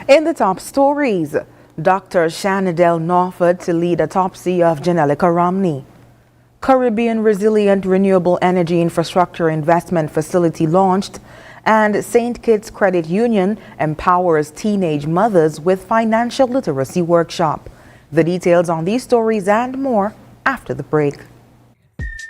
In the top stories, Dr. Shanadel Norford to lead autopsy of Janelica Romney. Caribbean Resilient Renewable Energy Infrastructure Investment Facility launched, and St. Kitts Credit Union empowers teenage mothers with financial literacy workshop. The details on these stories and more after the break.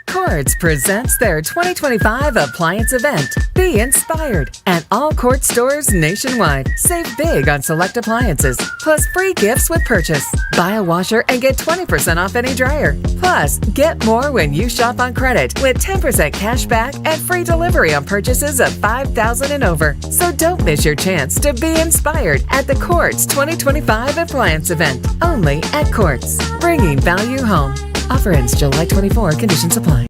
Quartz presents their 2025 appliance event, Be Inspired, at all Quartz stores nationwide. Save big on select appliances, plus free gifts with purchase. Buy a washer and get 20% off any dryer. Plus, get more when you shop on credit with 10% cash back and free delivery on purchases of $5,000 and over. So don't miss your chance to be inspired at the Quartz 2025 appliance event, only at Quartz, bringing value home. Offer ends July 24. Conditions apply.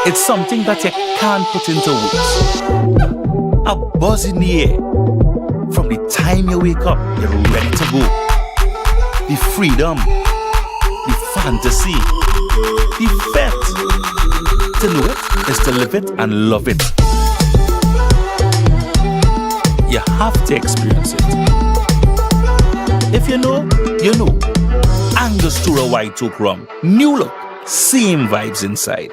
It's something that you can't put into words. A buzz in the air. From the time you wake up, you're ready to go. The freedom, the fantasy, the bet. To know it is to live it and love it. You have to experience it. If you know, you know. Angostura White Oak Rum. New look, same vibes inside.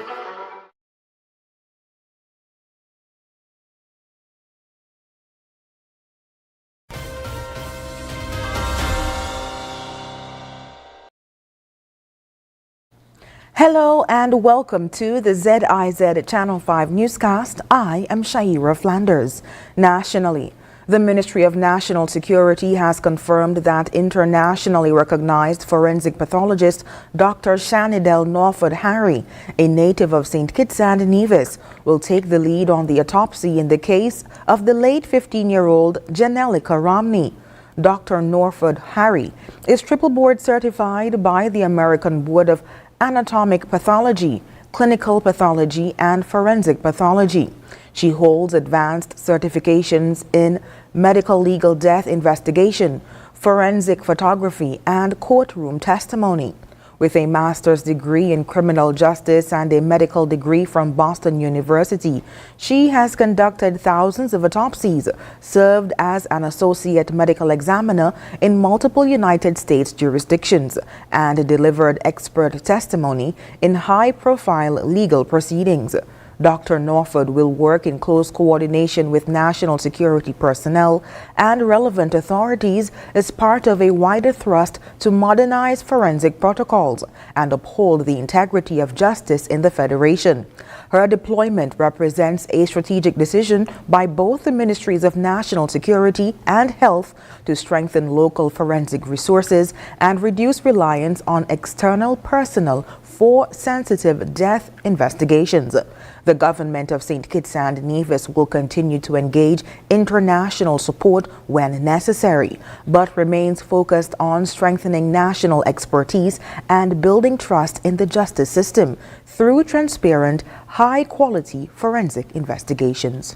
Hello and welcome to the ZIZ Channel 5 Newscast. I am Shaira Flanders. Nationally, the Ministry of National Security has confirmed that internationally recognized forensic pathologist Dr. Shanadel Norford Harry, a native of St. Kitts and Nevis, will take the lead on the autopsy in the case of the late 15-year-old Janelica Romney. Dr. Norford Harry is triple board certified by the American Board of Anatomic Pathology, Clinical Pathology, and Forensic Pathology. She holds advanced certifications in medical legal death investigation, forensic photography, and courtroom testimony. With a master's degree in criminal justice and a medical degree from Boston University, she has conducted thousands of autopsies, served as an associate medical examiner in multiple United States jurisdictions, and delivered expert testimony in high-profile legal proceedings. Dr. Norford will work in close coordination with national security personnel and relevant authorities as part of a wider thrust to modernize forensic protocols and uphold the integrity of justice in the Federation. Her deployment represents a strategic decision by both the Ministries of National Security and Health to strengthen local forensic resources and reduce reliance on external personnel for sensitive death investigations. The government of St. Kitts and Nevis will continue to engage international support when necessary, but remains focused on strengthening national expertise and building trust in the justice system through transparent, high-quality forensic investigations.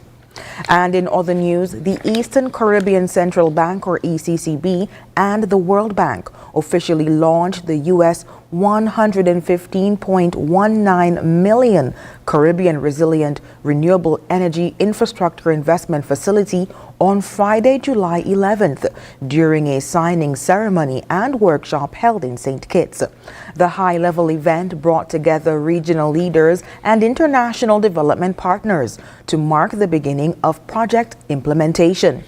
And in other news, the Eastern Caribbean Central Bank, or ECCB, and the World Bank officially launched the U.S. $115.19 million Caribbean Resilient Renewable Energy Infrastructure Investment Facility on Friday, July 11th, during a signing ceremony and workshop held in St. Kitts. The high-level event brought together regional leaders and international development partners to mark the beginning of project implementation.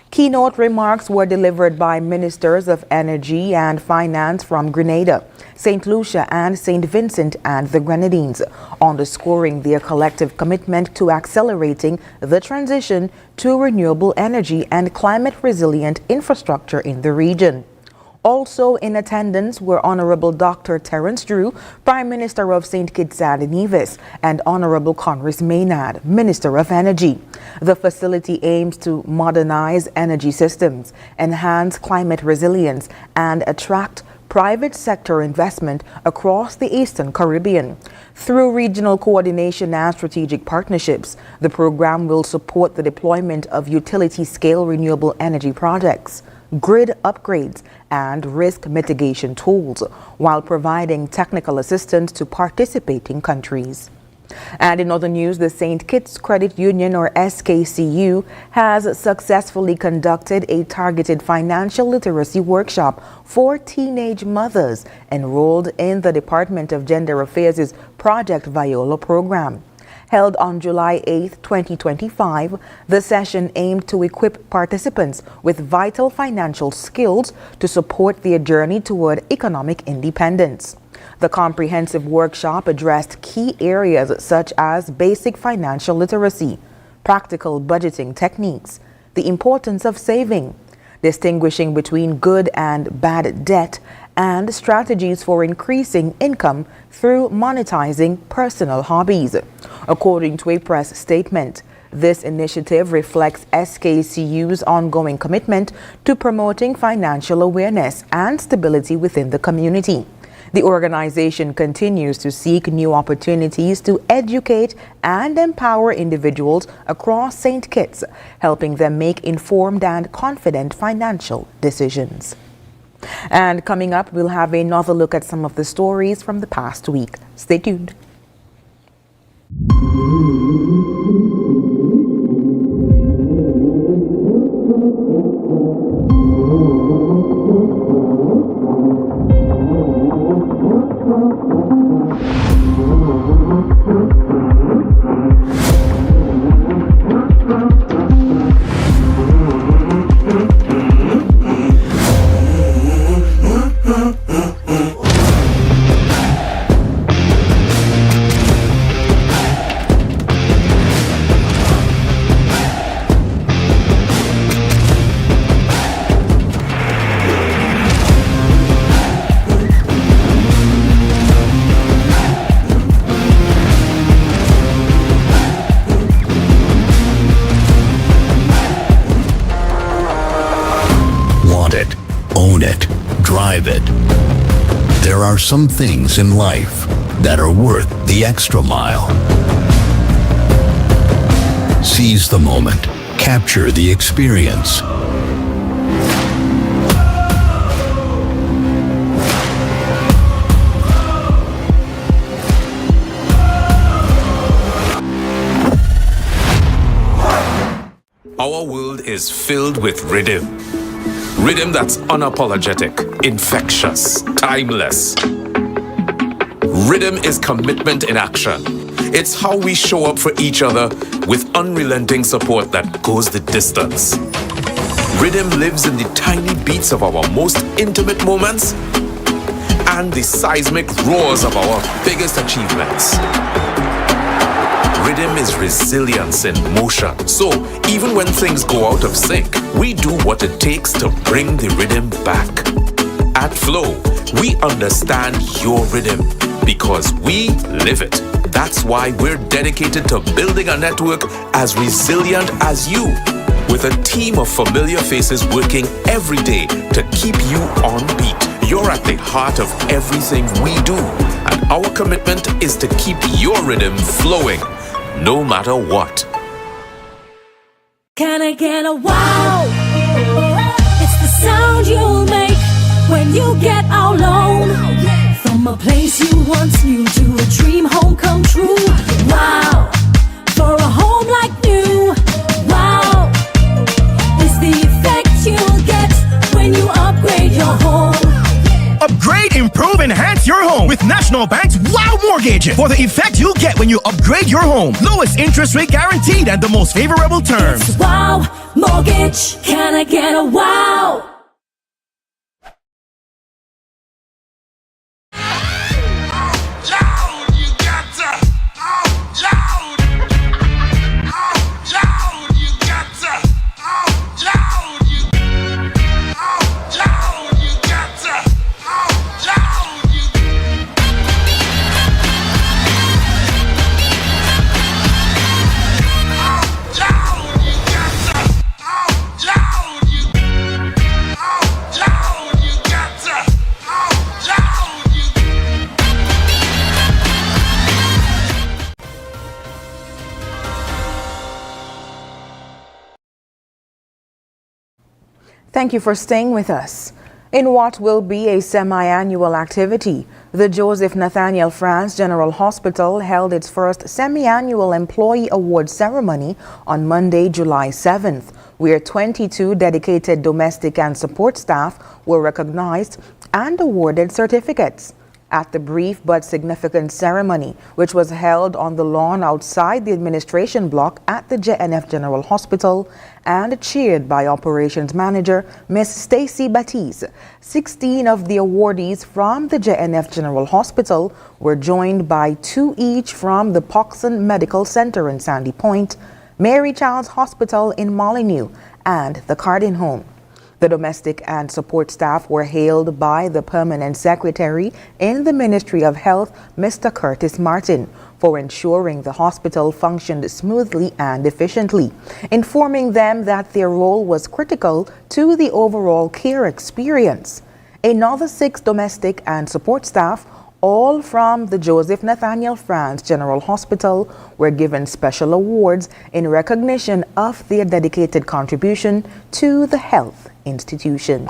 Keynote remarks were delivered by Ministers of Energy and Finance from Grenada, St. Lucia, and St. Vincent and the Grenadines, underscoring their collective commitment to accelerating the transition to renewable energy and climate-resilient infrastructure in the region. Also in attendance were Honorable Dr. Terence Drew, Prime Minister of St. Kitts and Nevis, and Honorable Conris Maynard, Minister of Energy. The facility aims to modernize energy systems, enhance climate resilience, and attract private sector investment across the Eastern Caribbean. Through regional coordination and strategic partnerships, the program will support the deployment of utility-scale renewable energy projects, grid upgrades, and risk mitigation tools, while providing technical assistance to participating countries. And in other news, the St. Kitts Credit Union, or SKCU, has successfully conducted a targeted financial literacy workshop for teenage mothers enrolled in the Department of Gender Affairs' Project Viola program. Held on July 8, 2025, the session aimed to equip participants with vital financial skills to support their journey toward economic independence. The comprehensive workshop addressed key areas such as basic financial literacy, practical budgeting techniques, the importance of saving, distinguishing between good and bad debt, and strategies for increasing income through monetizing personal hobbies. According to a press statement, this initiative reflects SKCU's ongoing commitment to promoting financial awareness and stability within the community. The organization continues to seek new opportunities to educate and empower individuals across St. Kitts, helping them make informed and confident financial decisions. And coming up, we'll have another look at some of the stories from the past week. Stay tuned. There are some things in life that are worth the extra mile. Seize the moment. Capture the experience. Our world is filled with rhythm. Rhythm that's unapologetic, infectious, timeless. Rhythm is commitment in action. It's how we show up for each other with unrelenting support that goes the distance. Rhythm lives in the tiny beats of our most intimate moments and the seismic roars of our biggest achievements. Rhythm is resilience in motion. So even when things go out of sync, we do what it takes to bring the rhythm back. At Flow, we understand your rhythm because we live it. That's why we're dedicated to building a network as resilient as you, with a team of familiar faces working every day to keep you on beat. You're at the heart of everything we do, and our commitment is to keep your rhythm flowing, no matter what. Can I get a wow? It's the sound you'll make when you get out alone. From a place you once knew to a dream home come true. Wow, for a home like new. Wow, it's the effect you'll get when you upgrade your home. Upgrade, improve, enhance your home with National Bank's Wow Mortgage. For the effect you'll get when you upgrade your home. Lowest interest rate guaranteed and the most favorable terms. It's Wow Mortgage. Can I get a wow? Thank you for staying with us. In what will be a semi-annual activity, the Joseph Nathaniel France General Hospital held its first semi-annual employee award ceremony on Monday, July 7th, where 22 dedicated domestic and support staff were recognized and awarded certificates. At the brief but significant ceremony, which was held on the lawn outside the administration block at the JNF General Hospital and chaired by Operations Manager Ms. Stacy Batiste, 16 of the awardees from the JNF General Hospital were joined by 2 each from the Poxon Medical Center in Sandy Point, Mary Child's Hospital in Molyneux, and the Cardin Home. The domestic and support staff were hailed by the Permanent Secretary in the Ministry of Health, Mr. Curtis Martin, for ensuring the hospital functioned smoothly and efficiently, informing them that their role was critical to the overall care experience. Another 6 domestic and support staff, all from the Joseph Nathaniel France General Hospital, were given special awards in recognition of their dedicated contribution to the health institution.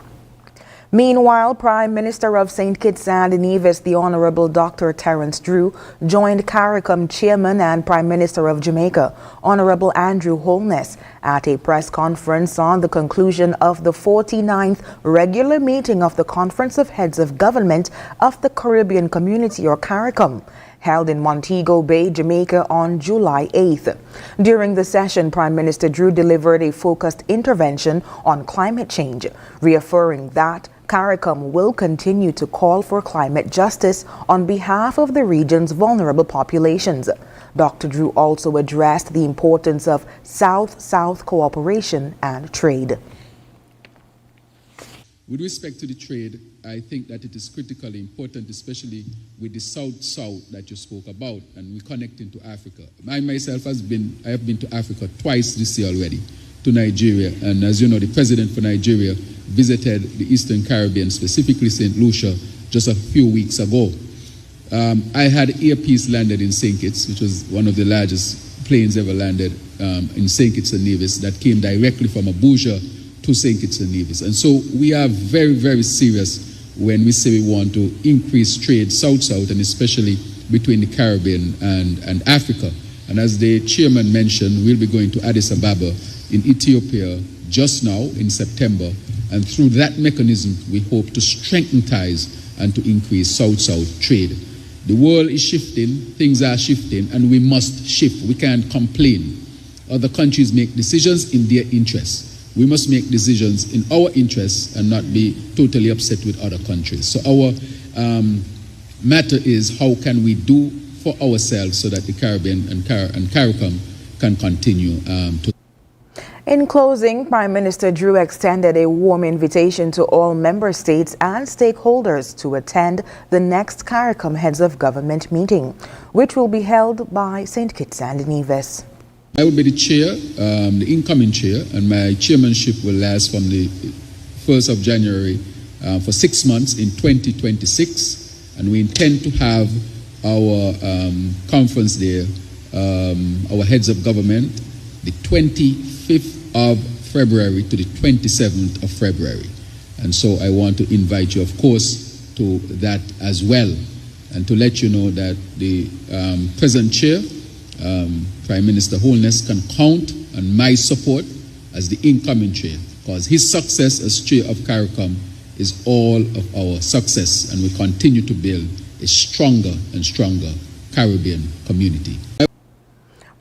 Meanwhile, Prime Minister of St. Kitts and Nevis, the Honorable Dr. Terence Drew, joined CARICOM Chairman and Prime Minister of Jamaica, Honorable Andrew Holness, at a press conference on the conclusion of the 49th regular meeting of the Conference of Heads of Government of the Caribbean Community, or CARICOM, held in Montego Bay, Jamaica on July 8th. During the session, Prime Minister Drew delivered a focused intervention on climate change, reaffirming that CARICOM will continue to call for climate justice on behalf of the region's vulnerable populations. Dr. Drew also addressed the importance of South-South cooperation and trade. With respect to the trade, I think that it is critically important, especially with the South-South that you spoke about, and we connecting to Africa. I myself I have been to Africa twice this year already, to Nigeria, and as you know, the President for Nigeria visited the Eastern Caribbean, specifically St. Lucia, just a few weeks ago. I had Air Peace landed in St. Kitts, which was one of the largest planes ever landed in St. Kitts and Nevis, that came directly from Abuja to St. Kitts and Nevis. And so we are very, very serious when we say we want to increase trade South-South, and especially between the Caribbean and Africa. And as the chairman mentioned, we'll be going to Addis Ababa in Ethiopia just now in September. And through that mechanism, we hope to strengthen ties and to increase South-South trade. The world is shifting, things are shifting, and we must shift. We can't complain. Other countries make decisions in their interests. We must make decisions in our interests and not be totally upset with other countries. So our matter is, how can we do for ourselves so that the Caribbean and CARICOM can continue to. In closing, Prime Minister Drew extended a warm invitation to all member states and stakeholders to attend the next CARICOM Heads of Government meeting, which will be held by St. Kitts and Nevis. I will be the chair, the incoming chair, and my chairmanship will last from the 1st of January for 6 months in 2026. And we intend to have our conference there, our heads of government, the 25th of February to the 27th of February. And so I want to invite you, of course, to that as well, and to let you know that the present chair, Prime Minister Holness, can count on my support as the incoming chair, because his success as chair of CARICOM is all of our success, and we continue to build a stronger and stronger Caribbean community.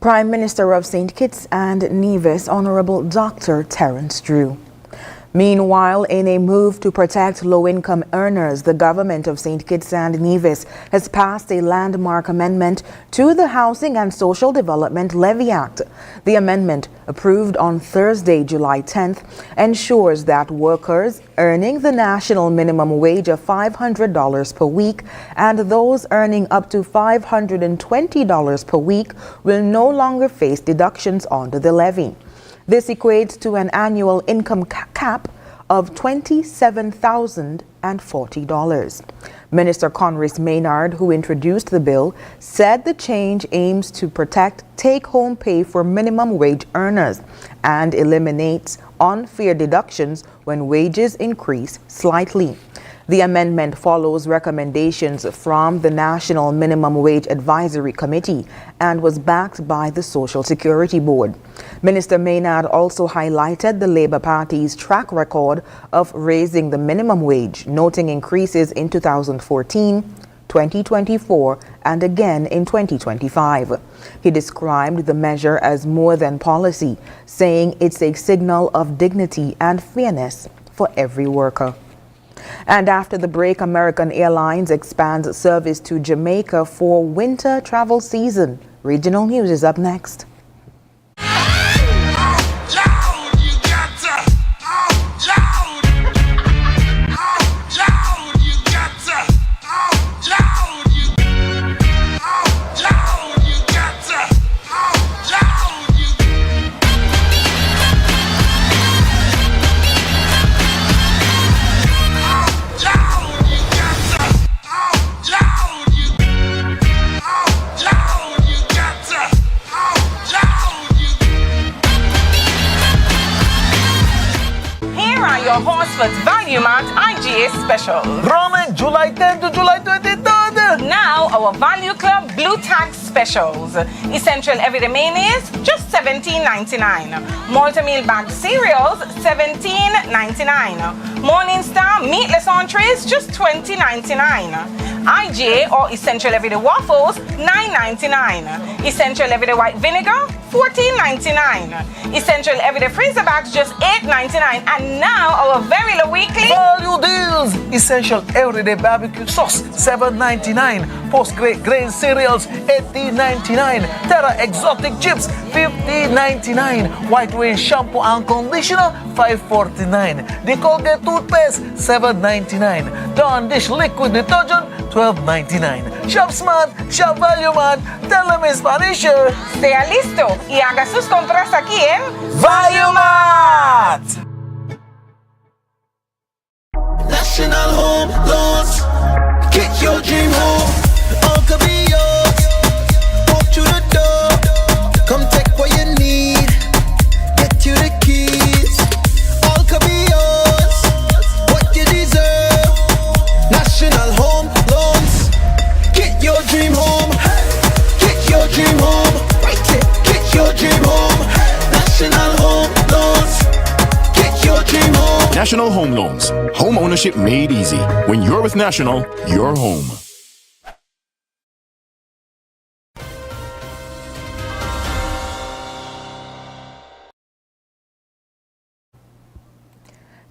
Prime Minister of St. Kitts and Nevis, Honorable Dr. Terence Drew. Meanwhile, in a move to protect low-income earners, the government of St. Kitts and Nevis has passed a landmark amendment to the Housing and Social Development Levy Act. The amendment, approved on Thursday, July 10th, ensures that workers earning the national minimum wage of $500 per week and those earning up to $520 per week will no longer face deductions under the levy. This equates to an annual income cap of $27,040. Minister Conris Maynard, who introduced the bill, said the change aims to protect take-home pay for minimum wage earners and eliminates unfair deductions when wages increase slightly. The amendment follows recommendations from the National Minimum Wage Advisory Committee and was backed by the Social Security Board. Minister Maynard also highlighted the Labour Party's track record of raising the minimum wage, noting increases in 2014, 2024, and again in 2025. He described the measure as more than policy, saying it's a signal of dignity and fairness for every worker. And after the break, American Airlines expands service to Jamaica for winter travel season. Regional News is up next. Value Mart IGA special. Roman, July 10 to July 23rd. Now our Value Club Blue Tag specials. Essential everyday mayonnaise, just $17.99. Multi-meal bagged cereals, $17.99. Morning Star meatless entrees, just $20.99. IGA or Essential Everyday Waffles, $9.99. Essential Everyday White Vinegar, $14.99. Essential Everyday Freezer Bags, just $8.99. And now our very low weekly value deals. Essential Everyday Barbecue Sauce, $7.99. Post-grade grain cereals, $18.99. Terra Exotic Chips, $15.99. White Rain Shampoo and Conditioner, $5.49. The Colgate Toothpaste, $7.99. Dawn Dish Liquid Detergent, $12.99. Shop Smart, Shop Value Mart. Tell them in Spanish. Sea listo y haga sus compras aquí en Value Mart. National Home Loans. Get your dream home. All could be yours. Walk through the door. Come take what you need. Get you the keys. All could be yours. What you deserve. National Home Loans. Get your dream home. Get your dream home. Right here. Get your dream home. National Home Loans. Get your dream home. National Home Loans. Home ownership made easy. When you're with National, you're home.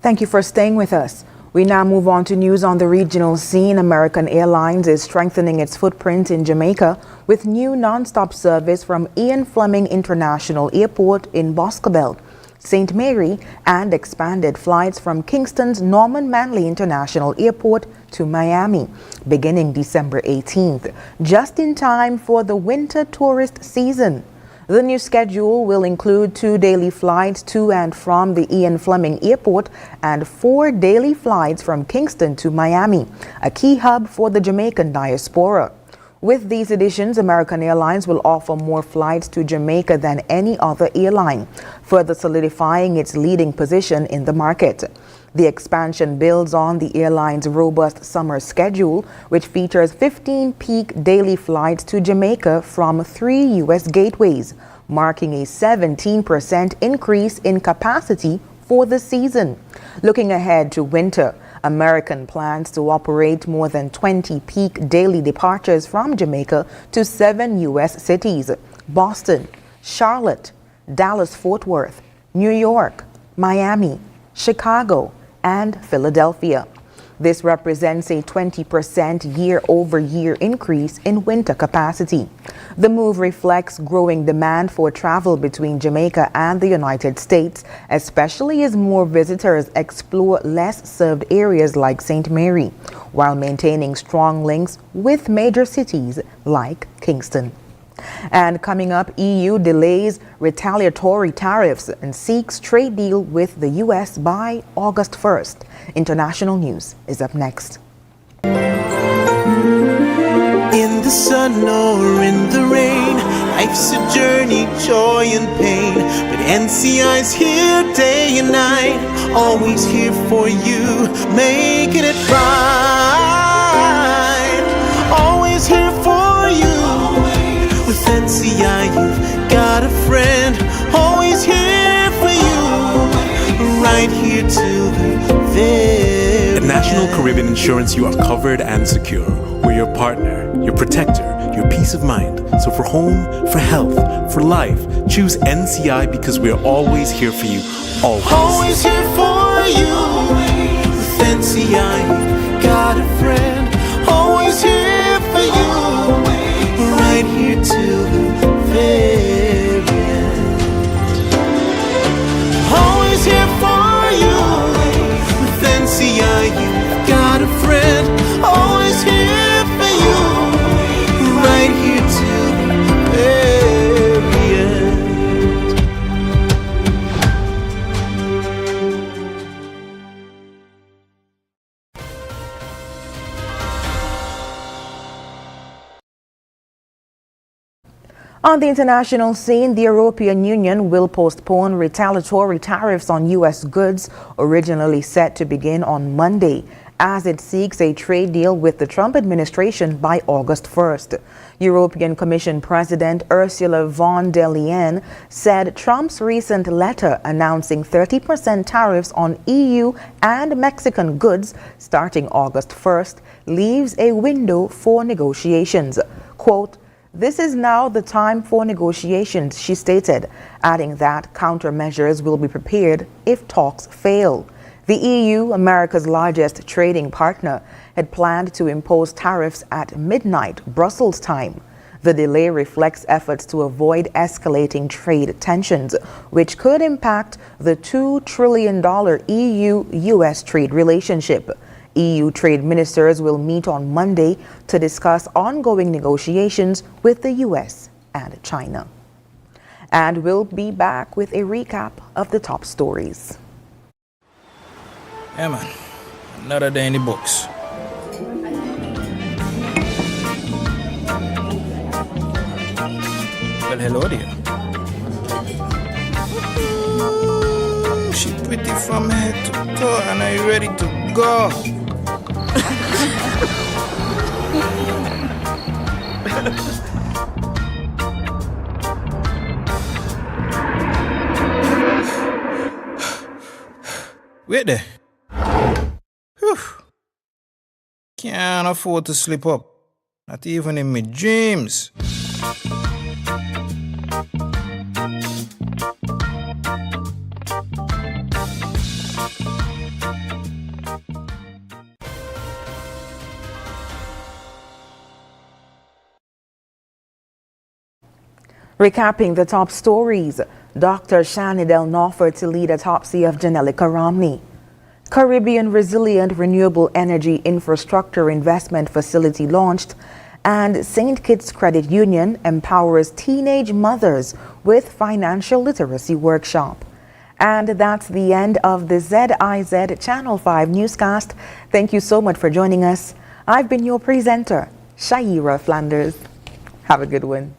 Thank you for staying with us. We now move on to news on the regional scene. American Airlines is strengthening its footprint in Jamaica with new non-stop service from Ian Fleming International Airport in Boscobel, St. Mary, and expanded flights from Kingston's Norman Manley International Airport to Miami, beginning December 18th, just in time for the winter tourist season. The new schedule will include 2 daily flights to and from the Ian Fleming Airport and 4 daily flights from Kingston to Miami, a key hub for the Jamaican diaspora. With these additions, American Airlines will offer more flights to Jamaica than any other airline, further solidifying its leading position in the market. The expansion builds on the airline's robust summer schedule, which features 15 peak daily flights to Jamaica from 3 U.S. gateways, marking a 17% increase in capacity for the season. Looking ahead to winter, American plans to operate more than 20 peak daily departures from Jamaica to 7 U.S. cities: Boston, Charlotte, Dallas-Fort Worth, New York, Miami, Chicago, and Philadelphia. This represents a 20% year-over-year increase in winter capacity. The move reflects growing demand for travel between Jamaica and the United States, especially as more visitors explore less served areas like St. Mary, while maintaining strong links with major cities like Kingston. And coming up, EU delays retaliatory tariffs and seeks trade deal with the U.S. by August 1st. International news is up next. In the sun or in the rain, life's a journey, joy and pain. But NCI's here day and night, always here for you, making it right. Always here for you. With NCI, you've got a friend, always here for you, right here till the very At National Caribbean Insurance, you are covered and secure. We're your partner, your protector, your peace of mind. So for home, for health, for life, choose NCI because we're always here for you. Always. Always here for you. With NCI, you've got a friend, always here for you, right here till the very end. Always here for you. With NCI, you've got a friend, always here for you, right here till the very end. On the international scene, the European Union will postpone retaliatory tariffs on U.S. goods originally set to begin on Monday, as it seeks a trade deal with the Trump administration by August 1st. European Commission President Ursula von der Leyen said Trump's recent letter announcing 30% tariffs on EU and Mexican goods starting August 1st leaves a window for negotiations. Quote, "This is now the time for negotiations," she stated, adding that countermeasures will be prepared if talks fail. The EU, America's largest trading partner, had planned to impose tariffs at midnight Brussels time. The delay reflects efforts to avoid escalating trade tensions, which could impact the $2 trillion EU-US trade relationship. EU trade ministers will meet on Monday to discuss ongoing negotiations with the U.S. and China. And we'll be back with a recap of the top stories. Yeah, man. Another day in the books. Well, hello there. Ooh, she pretty from head to toe, and are you ready to go? Wait there. Whew. Can't afford to slip up. Not even in my dreams. Recapping the top stories, Dr. Shanidel offered to lead autopsy of Janelle Karamni. Caribbean Resilient Renewable Energy Infrastructure Investment Facility launched, and St. Kitts Credit Union empowers teenage mothers with financial literacy workshop. And that's the end of the ZIZ Channel 5 newscast. Thank you so much for joining us. I've been your presenter, Shaira Flanders. Have a good one.